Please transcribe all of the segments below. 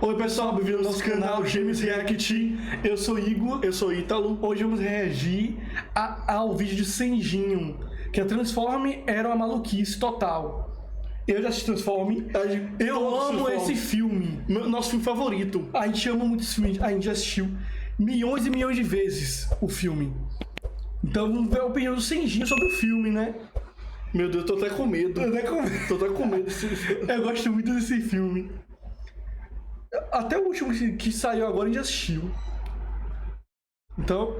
Oi pessoal, bem-vindo ao nosso canal Gêmeos React. Eu sou Igor, eu sou Ítalo. Hoje vamos reagir ao vídeo de Senjinho, que a Transforme era uma maluquice total. Eu já assisti Transforme, eu amo esse filme, nosso filme favorito. A gente ama muito esse filme, a gente já assistiu milhões e milhões de vezes o filme. Então vamos ver a opinião do Senjinho sobre o filme, né? Meu Deus, eu tô até com medo. Tô até com medo desse filme. Eu gosto muito desse filme. Até o último que saiu agora a gente assistiu. Então,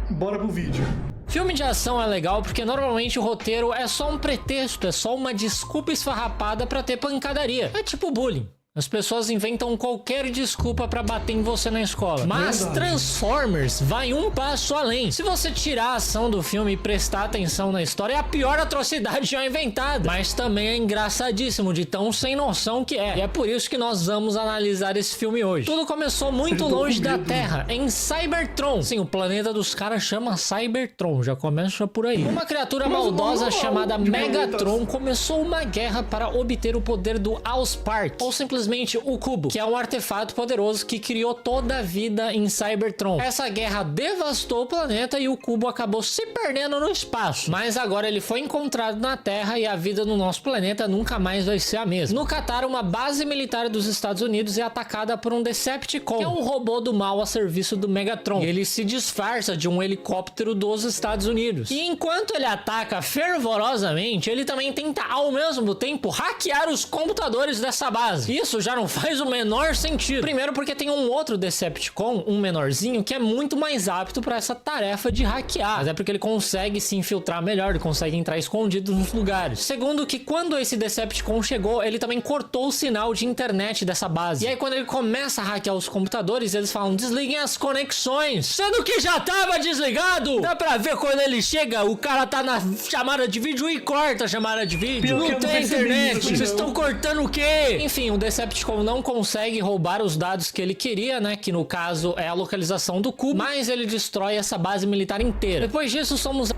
bora pro vídeo. Filme de ação é legal porque normalmente o roteiro é só um pretexto, é só uma desculpa esfarrapada pra ter pancadaria. É tipo bullying. As pessoas inventam qualquer desculpa pra bater em você na escola. Mas Verdade. Transformers vai um passo além. Se você tirar a ação do filme e prestar atenção na história, é a pior atrocidade já inventada. Mas também é engraçadíssimo de tão sem noção que é. E é por isso que nós vamos analisar esse filme hoje. Tudo começou muito longe da Terra, em Cybertron. Sim, o planeta dos caras chama Cybertron, já começa por aí. Uma criatura maldosa chamada Megatron começou uma guerra para obter o poder do Allspark, ou simplesmente o Cubo, que é um artefato poderoso que criou toda a vida em Cybertron. Essa guerra devastou o planeta e o Cubo acabou se perdendo no espaço. Mas agora ele foi encontrado na Terra e a vida no nosso planeta nunca mais vai ser a mesma. No Catar, uma base militar dos Estados Unidos é atacada por um Decepticon, que é um robô do mal a serviço do Megatron. E ele se disfarça de um helicóptero dos Estados Unidos. E enquanto ele ataca fervorosamente, ele também tenta ao mesmo tempo hackear os computadores dessa base. Isso já não faz o menor sentido. Primeiro porque tem um outro Decepticon, um menorzinho, que é muito mais apto para essa tarefa de hackear. Mas é porque ele consegue se infiltrar melhor, ele consegue entrar escondido nos lugares. Segundo que quando esse Decepticon chegou, ele também cortou o sinal de internet dessa base. E aí quando ele começa a hackear os computadores, eles falam, desliguem as conexões. Sendo que já tava desligado. Dá pra ver quando ele chega, o cara tá na chamada de vídeo e corta a chamada de vídeo. Não tem internet. Vocês estão cortando o quê? Enfim, o Decepticon não consegue roubar os dados que ele queria, né? Que no caso é a localização do cubo, mas ele destrói essa base militar inteira. Depois disso, somos...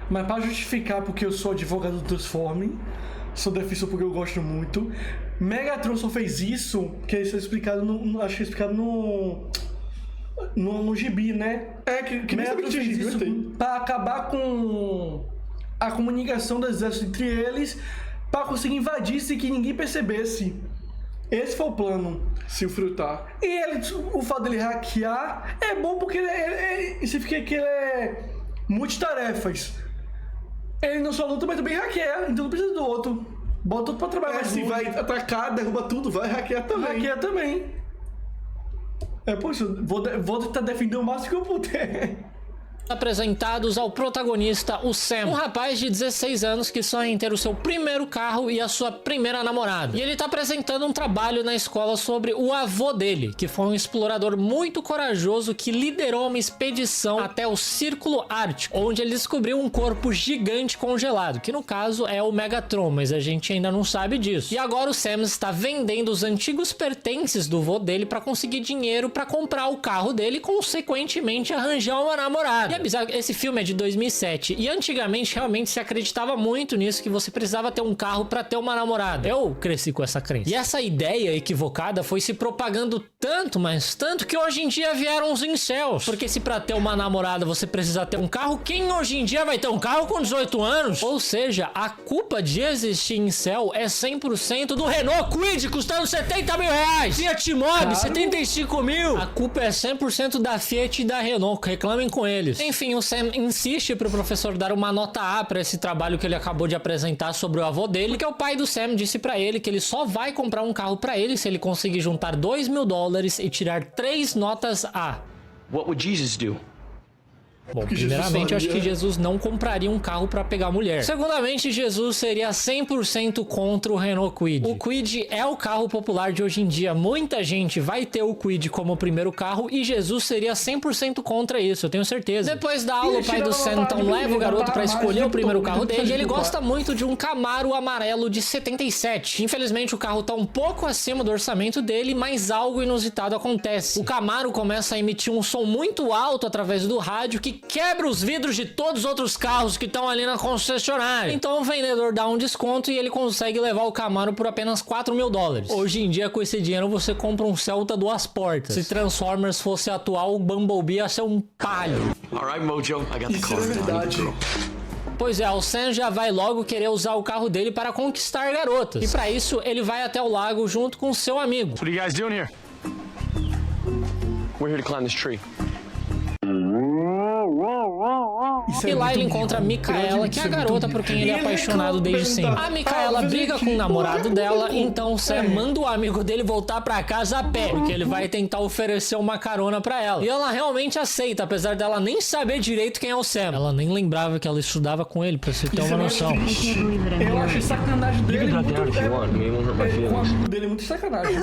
Mas para justificar porque eu sou advogado do Transforme, sou defensor porque eu gosto muito, Megatron só fez isso, que isso é explicado no... acho que é explicado no gibi, né? É, que Megatron fez isso pra acabar com a comunicação do exército entre eles, pra conseguir invadir sem que ninguém percebesse. Esse foi o plano. Se infiltrar. E ele, o fato dele hackear é bom porque significa que ele é multitarefas. Ele não só luta, mas também hackeia, então não precisa do outro. Bota outro pra trabalhar. Se vai atacar, derruba tudo, vai hackear também. Hackeia também. Poxa, vou tentar defender o máximo que eu puder. Apresentados ao protagonista, o Sam, um rapaz de 16 anos que sonha em ter o seu primeiro carro e a sua primeira namorada. E ele tá apresentando um trabalho na escola sobre o avô dele, que foi um explorador muito corajoso que liderou uma expedição até o Círculo Ártico, onde ele descobriu um corpo gigante congelado, que no caso é o Megatron, mas a gente ainda não sabe disso. E agora o Sam está vendendo os antigos pertences do avô dele para conseguir dinheiro para comprar o carro dele e consequentemente arranjar uma namorada. É bizarro, esse filme é de 2007 e antigamente realmente se acreditava muito nisso, que você precisava ter um carro pra ter uma namorada. Eu cresci com essa crença. E essa ideia equivocada foi se propagando tanto, mas tanto, que hoje em dia vieram os incels. Porque se pra ter uma namorada você precisa ter um carro, quem hoje em dia vai ter um carro com 18 anos? Ou seja, a culpa de existir incel é 100% do Renault Kwid custando 70 mil reais. Fiat Mobi, 75 mil. A culpa é 100% da Fiat e da Renault, reclamem com eles. Enfim, o Sam insiste pro professor dar uma nota A pra esse trabalho que ele acabou de apresentar sobre o avô dele, porque o pai do Sam disse pra ele que ele só vai comprar um carro pra ele se ele conseguir juntar $2.000 e tirar 3 notas A. What would Jesus do? Bom, Que primeiramente, eu acho que Jesus Jesus não compraria um carro pra pegar mulher. Segundamente, Jesus seria 100% contra o Renault Kwid. O Kwid é o carro popular de hoje em dia. Muita gente vai ter o Kwid como primeiro carro e Jesus seria 100% contra isso, eu tenho certeza. Depois da aula, o pai do Sam então leva o garoto pra escolher o primeiro carro dele e ele gosta muito de um Camaro amarelo de 77. Infelizmente, o carro tá um pouco acima do orçamento dele, mas algo inusitado acontece. O Camaro começa a emitir um som muito alto através do rádio que quebra os vidros de todos os outros carros que estão ali na concessionária. Então o vendedor dá um desconto e ele consegue levar o Camaro por apenas $4 mil. Hoje em dia, com esse dinheiro, você compra um Celta 2 portas. Se Transformers fosse atual, o Bumblebee ia ser um palio. Alright, Mojo, I got the Isso car. é verdade. Pois é, o Sam já vai logo querer usar o carro dele para conquistar garotas. E para isso, ele vai até o lago junto com seu amigo. What are you guys doing here? We're here to climb this tree. Isso é E lá muito ele encontra a bom. Micaela, que é a garota por quem ele é apaixonado desde sempre. A Micaela briga com o namorado dela, então o Sam manda o amigo dele voltar pra casa a pé, porque ele vai tentar oferecer uma carona pra ela. E ela realmente aceita, apesar dela nem saber direito quem é o Sam. Ela nem lembrava que ela estudava com ele, pra você ter Isso uma é noção. muito triste. Eu acho sacanagem dele muito... com o amigo dele é muito sacanagem.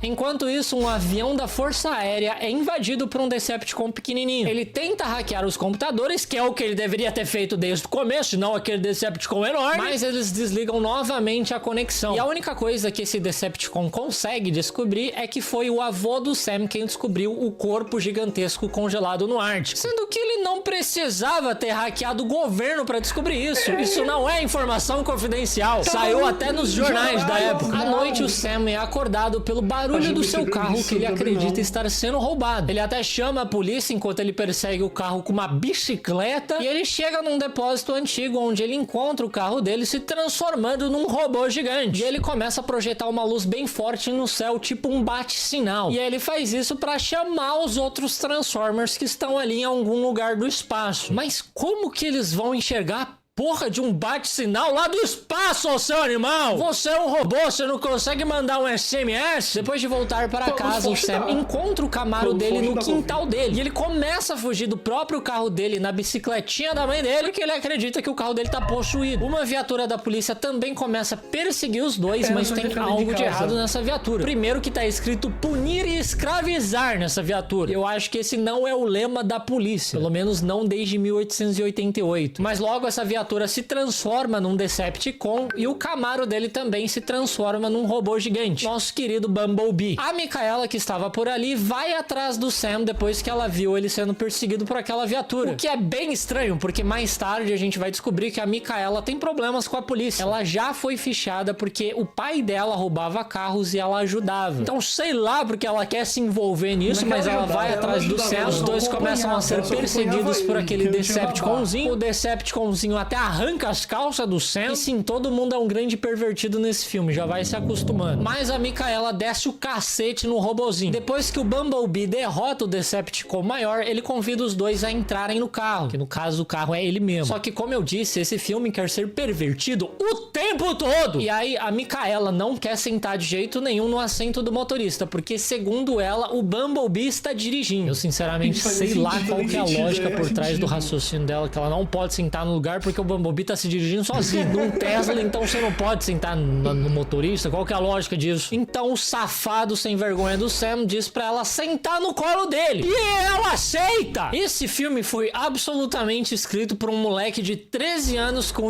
Enquanto isso, um avião da Força Aérea é invadido por um Decepticon pequenininho. Ele tenta hackear os computadores, que é o que ele deveria ter feito desde o começo, não aquele Decepticon enorme, mas eles desligam novamente a conexão. E a única coisa que esse Decepticon consegue descobrir é que foi o avô do Sam quem descobriu o corpo gigantesco congelado no Ártico. Sendo que ele não precisava ter hackeado o governo pra descobrir isso. Isso não é informação confidencial. Saiu até nos jornais da época. À noite, o Sam é acordado pelo barulho do seu carro que ele acredita estar sendo roubado. Ele até chama a polícia enquanto ele persegue o carro com uma bicicleta e ele chega num depósito antigo onde ele encontra o carro dele se transformando num robô gigante. E ele começa a projetar uma luz bem forte no céu, tipo um bate-sinal. E aí ele faz isso pra chamar os outros Transformers que estão ali em algum lugar do espaço. Mas como que eles vão enxergar porra de um bate-sinal lá do espaço, ô seu animal? Você é um robô, você não consegue mandar um SMS? Depois de voltar para casa, o Sam encontra o Camaro dele no quintal dele. E ele começa a fugir do próprio carro dele na bicicletinha da mãe dele, porque ele acredita que o carro dele tá possuído. Uma viatura da polícia também começa a perseguir os dois, mas tem algo de errado nessa viatura. Primeiro que tá escrito punir e escravizar nessa viatura. Eu acho que esse não é o lema da polícia. Pelo menos não desde 1888. Mas logo essa viatura se transforma num Decepticon e o Camaro dele também se transforma num robô gigante. Nosso querido Bumblebee. A Micaela, que estava por ali, vai atrás do Sam depois que ela viu ele sendo perseguido por aquela viatura. O que é bem estranho, porque mais tarde a gente vai descobrir que a Micaela tem problemas com a polícia. Ela já foi fichada porque o pai dela roubava carros e ela ajudava. Então sei lá porque ela quer se envolver nisso, mas ela vai atrás do Sam. Os dois começam a ser perseguidos por aquele Decepticonzinho. O Decepticonzinho até arranca as calças do Sam. E sim, todo mundo é um grande pervertido nesse filme, já vai se acostumando. Mas a Micaela desce o cacete no robozinho. Depois que o Bumblebee derrota o Decepticon maior, ele convida os dois a entrarem no carro, que no caso o carro é ele mesmo. Só que como eu disse, esse filme quer ser pervertido o tempo todo. E aí a Micaela não quer sentar de jeito nenhum no assento do motorista, porque segundo ela, o Bumblebee está dirigindo. Eu sinceramente sei lá qual que é a lógica por trás do raciocínio dela, que ela não pode sentar no lugar porque o Bumblebee tá se dirigindo sozinho num Tesla, então você não pode sentar no motorista. Qual que é a lógica disso? Então o safado sem vergonha do Sam diz pra ela sentar no colo dele. E ela aceita! Esse filme foi absolutamente escrito por um moleque de 13 anos com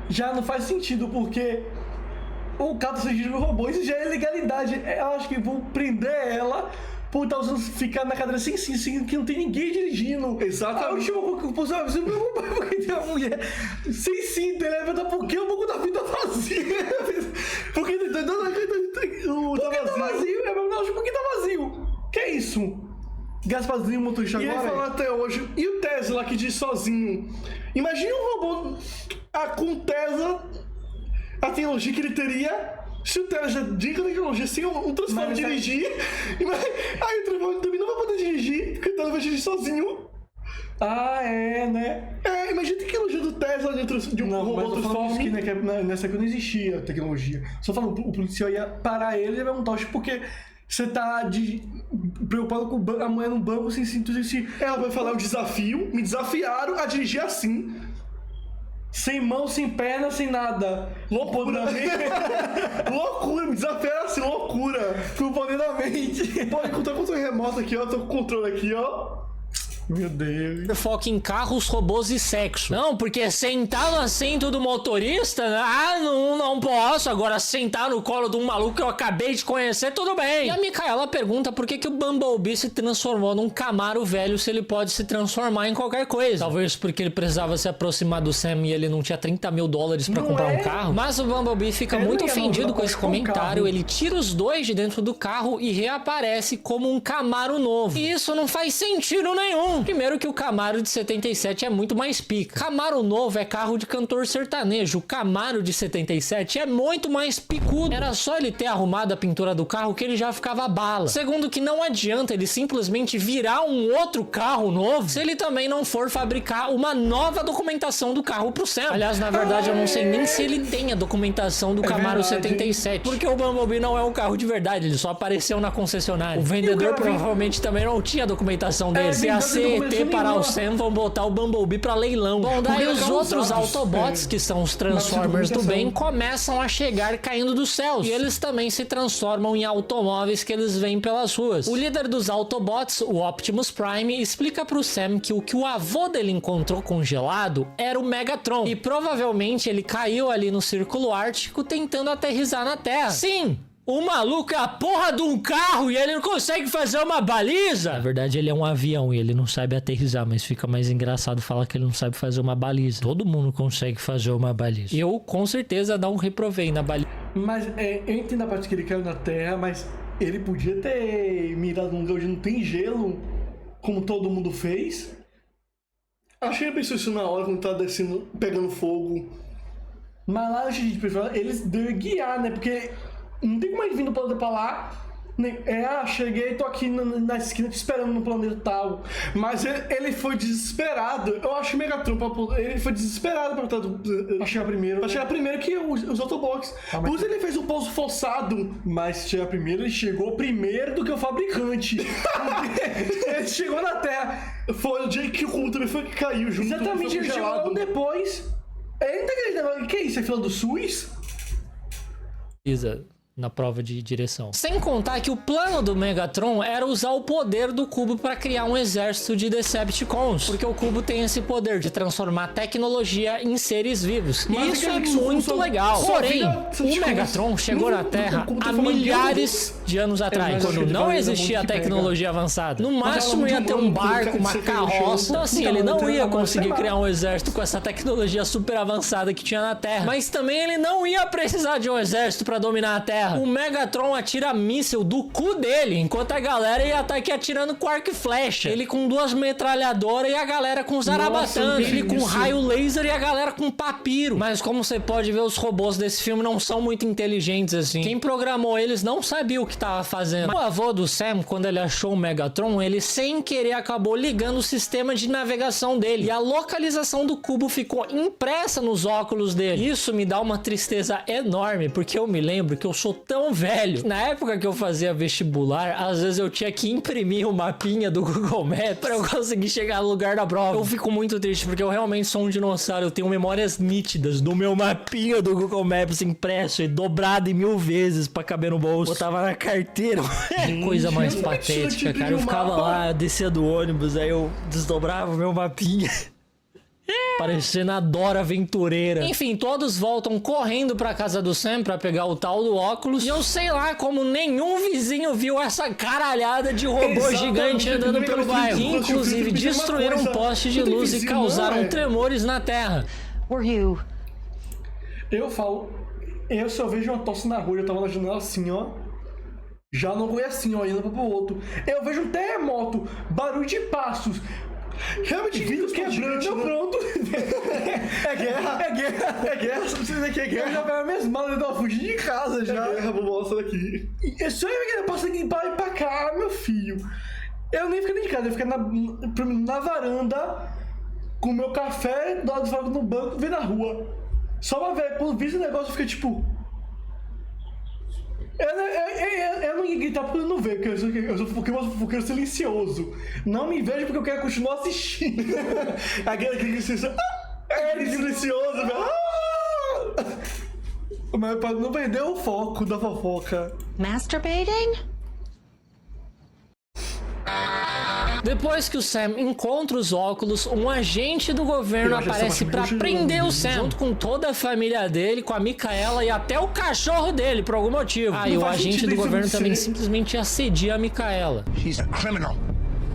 Já não faz sentido, porque o cara tá dirigindo robô, isso já é ilegalidade. Eu acho que vão prender ela por estar usando, ficar na cadeira sem que não tem ninguém dirigindo. Exatamente. A última coisa que eu posso dizer, porque tem uma mulher sem cinto, ela vai dar porque o banco da vida tá vazio. Porque tá vazio, porque tá vazio. Que é isso? Gasparzinho, motorista E agora. ele fala até hoje, e o Tesla que diz sozinho? Imagina um robô com Tesla, a tecnologia que ele teria. Se o Tesla já diga a tecnologia sem um Transformer dirigir, aí o Transformer também não vai poder dirigir, porque o Tesla vai dirigir sozinho. Ah, é, né? Imagina a tecnologia do Tesla de um robô Transformer. Que, né, que nessa época não existia tecnologia. Só falando, o policial ia parar ele e levar um toque, porque você tá preocupado com a mulher no banco sem cinto. Ela vai falar o desafio, me desafiaram a dirigir assim. Sem mão, sem perna, sem nada. Loucura. Loucura, me desafiaram assim, loucura. Com o poder da mente. Pode contar com o controle remoto aqui, ó. Tô com o controle aqui, ó. Meu Deus. Foca em carros, robôs e sexo. Não, porque sentar no assento do motorista, não posso. Agora sentar no colo de um maluco que eu acabei de conhecer, tudo bem. E a Micaela pergunta por que o Bumblebee se transformou num Camaro velho se ele pode se transformar em qualquer coisa. Talvez porque ele precisava se aproximar do Sam e ele não tinha $30 mil pra comprar um carro. Mas o Bumblebee fica muito ofendido com esse comentário. Ele tira os dois de dentro do carro e reaparece como um Camaro novo. E isso não faz sentido nenhum. Primeiro que o Camaro de 77 é muito mais pica. Camaro novo é carro de cantor sertanejo. O Camaro de 77 é muito mais picudo. Era só ele ter arrumado a pintura do carro que ele já ficava bala. Segundo que não adianta ele simplesmente virar um outro carro novo se ele também não for fabricar uma nova documentação do carro pro Sam. Aliás, na verdade, eu não sei nem se ele tem a documentação do Camaro 77. Porque o Bumblebee não é um carro de verdade, ele só apareceu na concessionária. O vendedor provavelmente também não tinha a documentação dele. Se a CET parar o Sam, vão botar o Bumblebee pra leilão. Bom, daí os outros Autobots, que são os Transformers do bem, começam a chegar caindo dos céus. E eles também se transformam em automóveis que eles veem pelas ruas. O líder dos Autobots, o Optimus Prime, explica pro Sam que o avô dele encontrou congelado era o Megatron. E provavelmente ele caiu ali no Círculo Ártico tentando aterrissar na Terra. Sim! O maluco é a porra de um carro e ele não consegue fazer uma baliza. Na verdade, ele é um avião e ele não sabe aterrissar, mas fica mais engraçado falar que ele não sabe fazer uma baliza. Todo mundo consegue fazer uma baliza. Eu, com certeza, não reprovei na baliza. Mas eu entendo a parte que ele caiu na Terra, mas ele podia ter mirado num lugar onde não tem gelo, como todo mundo fez. Achei que ele pensou isso na hora, quando tá descendo, pegando fogo. Mas lá, gente, eles devem guiar, né? Porque não tem como ele vir do planeta pra lá. Cheguei, tô aqui na esquina te esperando no planeta tal. Mas ele foi desesperado. Eu acho que o Megatron, ele foi desesperado pra chegar primeiro. Pra chegar primeiro que os Autobots. Por isso ele fez um pouso forçado. Mas se chegar primeiro, ele chegou primeiro do que o fabricante. Ele chegou na Terra. Foi o dia que o cubo também foi que caiu junto. Exatamente, ele chegou logo depois. Ele não tá acreditando. Que é isso? É fila do SUS? Na prova de direção. Sem contar que o plano do Megatron era usar o poder do cubo para criar um exército de Decepticons, porque o cubo tem esse poder de transformar tecnologia em seres vivos. E isso é muito legal. Porém, o Megatron chegou na Terra há milhares de anos atrás, quando não existia a tecnologia avançada. No máximo ia ter um barco, uma carroça. Então assim, ele não ia conseguir criar um exército com essa tecnologia super avançada que tinha na Terra. Mas também ele não ia precisar de um exército para dominar a Terra. O Megatron atira míssil do cu dele, enquanto a galera ia estar aqui atirando com arco e flecha. Ele com 2 metralhadoras e a galera com zarabatana. Ele com raio laser e a galera com papiro. Mas como você pode ver, os robôs desse filme não são muito inteligentes assim. Quem programou eles não sabia o que tava fazendo. O avô do Sam, quando ele achou o Megatron, ele sem querer acabou ligando o sistema de navegação dele. E a localização do cubo ficou impressa nos óculos dele. Isso me dá uma tristeza enorme, porque eu me lembro que eu sou tão velho. Na época que eu fazia vestibular, às vezes eu tinha que imprimir o mapinha do Google Maps pra eu conseguir chegar no lugar da prova. Eu fico muito triste, porque eu realmente sou um dinossauro. Eu tenho memórias nítidas do meu mapinha do Google Maps impresso e dobrado em 1000 vezes pra caber no bolso. Botava na carteira. Coisa mais patética, cara. Eu ficava lá, descia do ônibus, aí eu desdobrava o meu mapinha. Parecendo a Dora Aventureira. Enfim, todos voltam correndo pra casa do Sam pra pegar o tal do óculos. E eu sei lá como nenhum vizinho viu essa caralhada de robô gigante andando pelo bairro. Inclusive destruíram um poste de luz e causaram tremores na terra. Eu falo, eu só vejo uma tosse na rua, eu tava na janela assim, ó. Já não foi assim, ó, indo pro outro. Eu vejo um terremoto, barulho de passos. Realmente, vidro quebrando, pronto. É guerra. Você precisa que é guerra. Eu já pego minhas malas e dou fugir de casa já. É guerra, vou mostrar aqui. É só eu passo aqui pra cá, meu filho. Eu nem fico nem de casa, eu fico na varanda com meu café, do lado de fora no banco, vendo na rua. Só pra ver, quando vi esse negócio, eu fiquei tipo. Eu não ia gritar porque eu não vejo, porque eu sou fofoqueiro silencioso. Não me vejo porque eu quero continuar assistindo. Aquele silencioso. Velho. Mas pra não perder o foco da fofoca. Masturbating? Depois que o Sam encontra os óculos, um agente do governo aparece pra prender o Sam, junto com toda a família dele, com a Micaela e até o cachorro dele, por algum motivo. E o agente do governo também simplesmente assedia a Micaela. She's a criminal.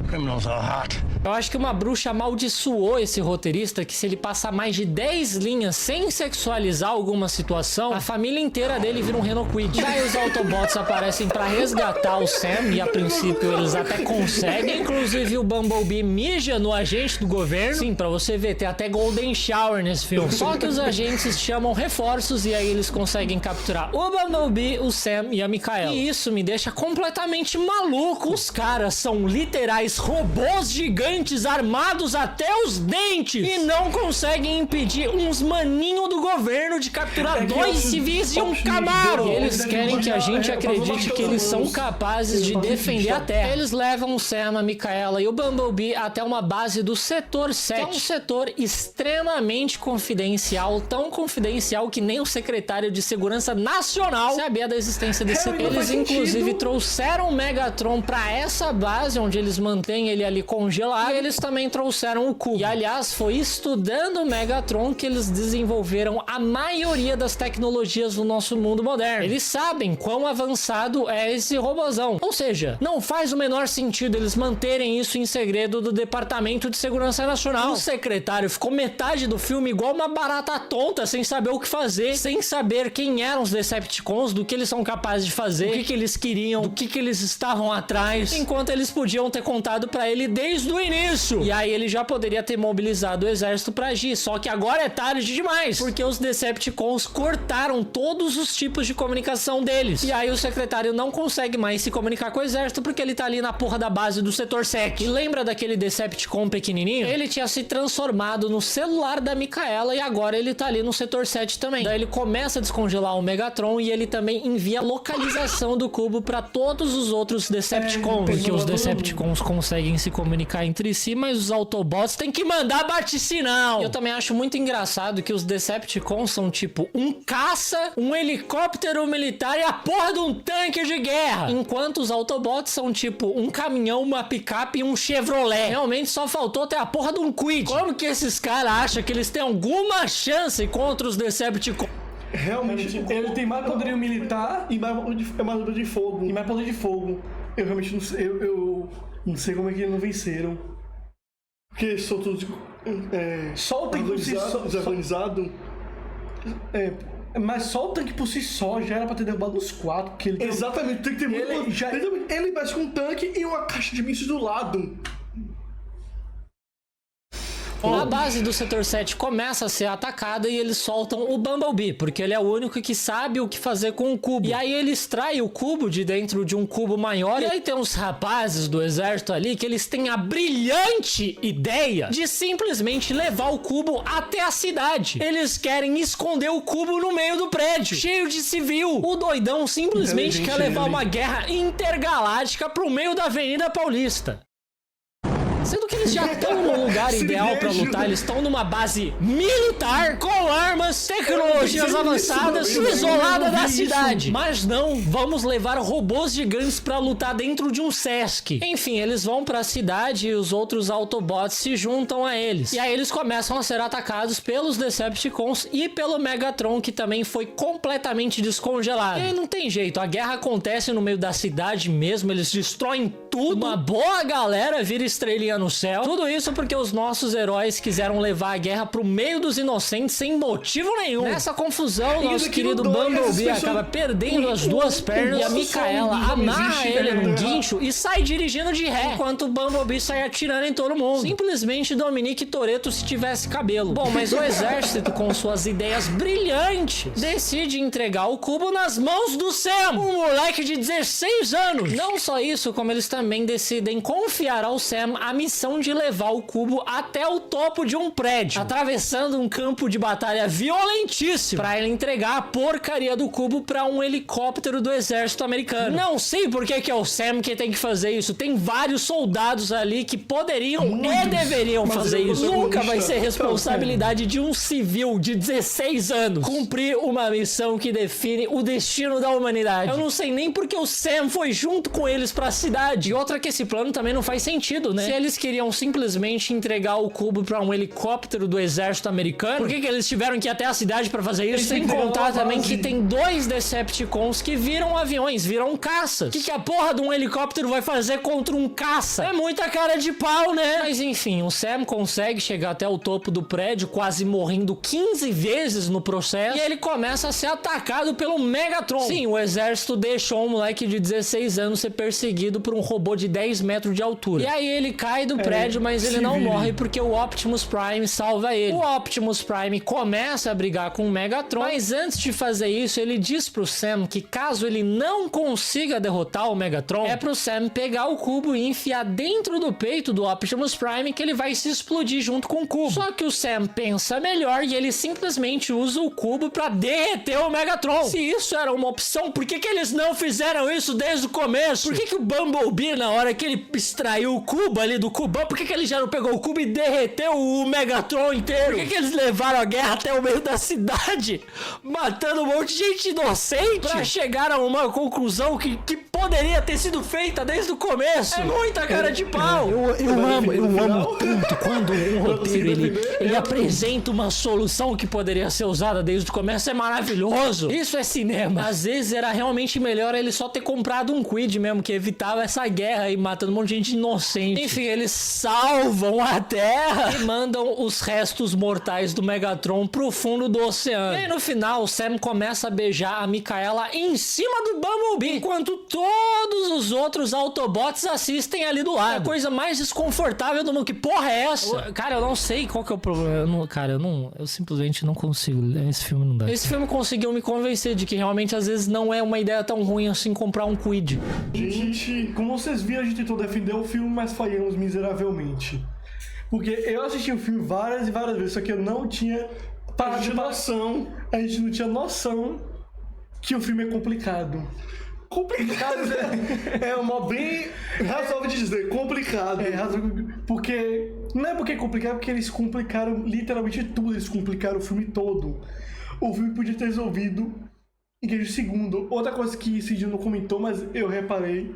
Criminals are hot. Eu acho que uma bruxa amaldiçoou esse roteirista que se ele passar mais de 10 linhas sem sexualizar alguma situação, a família inteira dele vira um Renoquid. Daí os Autobots aparecem pra resgatar o Sam e a princípio eles até conseguem. Inclusive o Bumblebee mija no agente do governo. Sim, pra você ver, tem até Golden Shower nesse filme. Só que os agentes chamam reforços e aí eles conseguem capturar o Bumblebee, o Sam e a Micaela. E isso me deixa completamente maluco. Os caras são literais robôs gigantes armados até os dentes e não conseguem impedir uns maninhos do governo de capturar dois civis e um Camaro. E eles querem que a gente acredite que eles são capazes de defender a Terra. Eles levam o Sam, a Micaela e o Bumblebee até uma base do Setor 7, que é um setor extremamente confidencial, tão confidencial que nem o secretário de Segurança Nacional sabia da existência desse setor. Eles inclusive trouxeram o Megatron pra essa base onde eles mantêm ele ali congelado, e eles também trouxeram o cubo. E aliás, foi estudando o Megatron que eles desenvolveram a maioria das tecnologias do nosso mundo moderno. Eles sabem quão avançado é esse robozão. Ou seja, não faz o menor sentido eles manterem isso em segredo do Departamento de Segurança Nacional. O secretário ficou metade do filme igual uma barata tonta, sem saber o que fazer, sem saber quem eram os Decepticons, do que eles são capazes de fazer, o que eles queriam, do que eles estavam atrás, enquanto eles podiam ter contado pra ele desde o início. E aí ele já poderia ter mobilizado o exército pra agir, só que agora é tarde demais, porque os Decepticons cortaram todos os tipos de comunicação deles. E aí o secretário não consegue mais se comunicar com o exército porque ele tá ali na porra da base do Setor 7. E lembra daquele Decepticon pequenininho? Ele tinha se transformado no celular da Micaela e agora ele tá ali no Setor 7 também. Daí ele começa a descongelar o Megatron e ele também envia a localização do cubo pra todos os outros Decepticons, porque os Decepticons conseguem se comunicar entre si, mas os Autobots têm que mandar bate-sinal. Eu também acho muito engraçado que os Decepticons são tipo um caça, um helicóptero militar e a porra de um tanque de guerra, enquanto os Autobots são tipo um caminhão, uma picape e um Chevrolet. Realmente só faltou ter a porra de um Quid. Como que esses caras acham que eles têm alguma chance contra os Decepticons? Realmente, ele tem mais poderio militar e mais poder de fogo. E mais poder de fogo. Eu realmente não sei, eu não sei como é que eles não venceram. Porque são todos só o tanque por si só desorganizado. Mas só o tanque por si só já era pra ter derrubado os 4. Porque ele exatamente, tem que ter muito. Ele mexe com um tanque e uma caixa de mísseis do lado. A base do Setor 7 começa a ser atacada e eles soltam o Bumblebee, porque ele é o único que sabe o que fazer com o cubo. E aí ele extrai o cubo de dentro de um cubo maior. E aí tem uns rapazes do exército ali que eles têm a brilhante ideia de simplesmente levar o cubo até a cidade. Eles querem esconder o cubo no meio do prédio, cheio de civil. O doidão simplesmente quer levar uma guerra intergaláctica pro meio da Avenida Paulista. Sendo que eles já estão no lugar ideal pra lutar, eles estão numa base militar, com armas, tecnologias avançadas, isolada da cidade. Mas não, vamos levar robôs gigantes pra lutar dentro de um Sesc. Enfim, eles vão pra cidade e os outros Autobots se juntam a eles. E aí eles começam a ser atacados pelos Decepticons e pelo Megatron, que também foi completamente descongelado. E aí não tem jeito, a guerra acontece no meio da cidade mesmo, eles destroem tudo. Uma boa galera vira estrelinha no céu. Tudo isso porque os nossos heróis quiseram levar a guerra pro meio dos inocentes sem motivo nenhum. Nessa confusão, nosso querido Bumblebee acaba perdendo as duas pernas e a Micaela amarra ele num guincho e sai dirigindo de ré, enquanto o Bumblebee sai atirando em todo mundo. Simplesmente Dominique Toretto se tivesse cabelo. Bom, mas o exército, com suas ideias brilhantes, decide entregar o cubo nas mãos do Sam, um moleque de 16 anos. Não só isso, como eles também decidem confiar ao Sam a missão missão de levar o cubo até o topo de um prédio, atravessando um campo de batalha violentíssimo, pra ele entregar a porcaria do cubo pra um helicóptero do exército americano. Não sei por que é o Sam que tem que fazer isso. Tem vários soldados ali que poderiam e deveriam fazer isso. Nunca vai ser responsabilidade de um civil de 16 anos cumprir uma missão que define o destino da humanidade. Eu não sei nem porque o Sam foi junto com eles pra cidade. E outra que esse plano também não faz sentido, né? Se eles queriam simplesmente entregar o cubo pra um helicóptero do exército americano, por que eles tiveram que ir até a cidade pra fazer isso? Sem contar também que tem 2 Decepticons que viram aviões, viram caças. O que a porra de um helicóptero vai fazer contra um caça? É muita cara de pau, né? Mas enfim, o Sam consegue chegar até o topo do prédio, quase morrendo 15 vezes no processo, e ele começa a ser atacado pelo Megatron. Sim, o exército deixou um moleque de 16 anos ser perseguido por um robô de 10 metros de altura. E aí ele cai do prédio, mas ele não morre porque o Optimus Prime salva ele. O Optimus Prime começa a brigar com o Megatron, mas antes de fazer isso, ele diz pro Sam que caso ele não consiga derrotar o Megatron, é pro Sam pegar o cubo e enfiar dentro do peito do Optimus Prime que ele vai se explodir junto com o cubo. Só que o Sam pensa melhor e ele simplesmente usa o cubo pra derreter o Megatron. Se isso era uma opção, por que eles não fizeram isso desde o começo? Por que o Bumblebee, na hora que ele extraiu o cubo ali do cubão, por que ele já não pegou o cubo e derreteu o Megatron inteiro? Por que eles levaram a guerra até o meio da cidade, matando um monte de gente inocente pra chegar a uma conclusão que poderia ter sido feita desde o começo? É muita cara de pau. Eu amo tanto quando um roteiro ele apresenta uma solução que poderia ser usada desde o começo. É maravilhoso. Isso é cinema. Às vezes era realmente melhor ele só ter comprado um Quid mesmo, que evitava essa guerra aí, matando um monte de gente inocente. Enfim, eles salvam a Terra e mandam os restos mortais do Megatron pro fundo do oceano. E aí, no final, o Sam começa a beijar a Micaela em cima do Bumblebee, enquanto todos os outros Autobots assistem ali do lado. É a coisa mais desconfortável do mundo. Que porra é essa? Cara, eu não sei qual que é o problema. Eu simplesmente não consigo. Esse filme não dá. Esse filme conseguiu me convencer de que realmente às vezes não é uma ideia tão ruim assim comprar um Quid. Gente, como vocês viram, a gente tentou defender o filme, mas falhamos miseravelmente. Porque eu assisti o filme várias e várias vezes, só que eu não tinha noção. A gente não tinha noção que o filme é complicado. Complicado é uma bem razoável de dizer, complicado. É razoável, porque não é porque é complicado, porque eles complicaram literalmente tudo, eles complicaram o filme todo. O filme podia ter resolvido em questão de segundo. Outra coisa que Cid não comentou, mas eu reparei,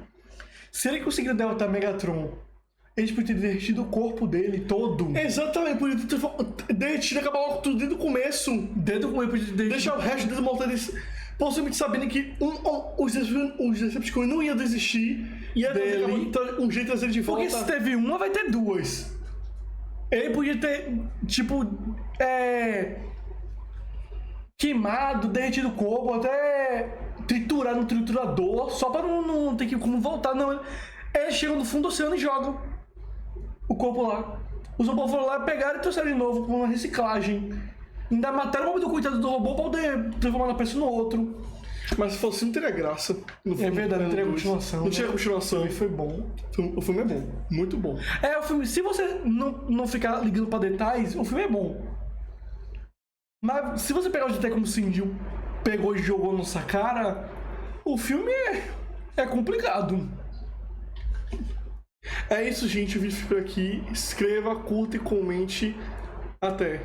se ele conseguir derrotar Megatron, eles podiam ter derretido o corpo dele todo. Exatamente, podia ter derretido e acabar logo tudo desde o começo. Desde o começo, podia ter deixar o resto deles mortos. Possivelmente sabendo que os Decepticons não iam desistir e ia ter um jeito de trazer ele de volta. Porque se teve uma, vai ter duas. Ele podia ter, tipo, queimado, derretido o corpo, até triturado no triturador, só pra não ter que como voltar. Não, eles chegam no fundo do oceano e jogam o corpo lá. Os robôs foram lá, pegaram e trouxeram de novo com uma reciclagem. Ainda mataram o nome do coitado do robô pra poder transformar uma peça no outro. Mas se fosse, não teria graça. É verdade, não teria continuação. Não tinha continuação. O filme foi bom. O filme é bom. Muito bom. O filme, se você não ficar ligando pra detalhes, o filme é bom. Mas se você pegar o detalhe como o Cindy pegou e jogou na nossa cara, o filme é complicado. É isso, gente. O vídeo fica aqui. Inscreva, curta e comente. Até.